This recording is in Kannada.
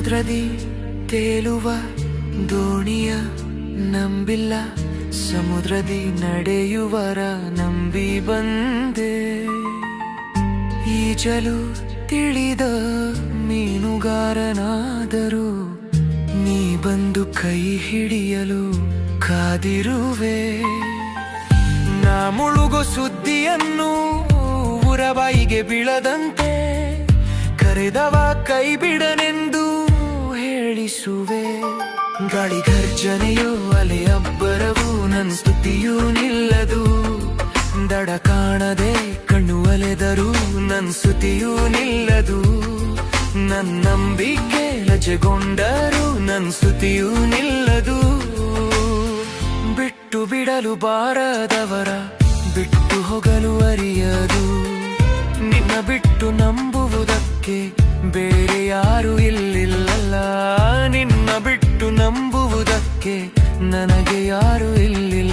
ಸಮುದ್ರದಿ ತೇಲುವ ದೋಣಿಯ ನಂಬಿಲ್ಲ, ಸಮುದ್ರದಿ ನಡೆಯುವರ ನಂಬಿ ಬಂದೆ. ಈಜಲು ತಿಳಿದ ಮೀನುಗಾರನಾದರೂ ನೀ ಬಂದು ಕೈ ಹಿಡಿಯಲು ಕಾದಿರುವೆ. ನಾ ಮುಳುಗೋ ಸುದ್ದಿಯನ್ನು ಉರಬಾಯಿಗೆ ಬೀಳದಂತೆ ಕರೆದವ ಕೈ ಬಿಡನೆಂದು ಹೇಳಿಸುವೆ. ಗಾಳಿ ಗರ್ಜನೆಯೋ ಅಲೆ ಅಬ್ಬರವು ನನ್ ಸ್ತುತಿಯೂ ನಿಲ್ಲದು. ದಡ ಕಾಣದೆ ಕಣ್ಣು ಅಲೆದರೂ ನನ್ ಸ್ತುತಿಯೂ ನಿಲ್ಲದು. ನನ್ ನಂಬಿಕೆ ಲಜೆಗೊಂಡರೂ ನನ್ ಸ್ತುತಿಯೂ ನಿಲ್ಲದು. ಬಿಟ್ಟು ಬಿಡಲು ಬಾರದವರ ಬಿಟ್ಟು ಹೋಗಲು ಅರಿಯದು. ನಿನ್ನ ಬಿಟ್ಟು ನಂಬುವುದಕ್ಕೆ ಬೇರೆ ಯಾರು ಇಲ್ಲಿಲ್ಲಲ್ಲ. ನಿನ್ನ ಬಿಟ್ಟು ನಂಬುವುದಕ್ಕೆ ನನಗೆ ಯಾರು ಇಲ್ಲಿಲ್ಲ.